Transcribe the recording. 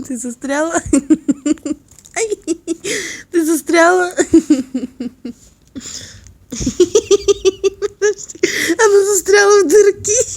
Ти застряла? Ай, ти застряла? Она застряла в дырке.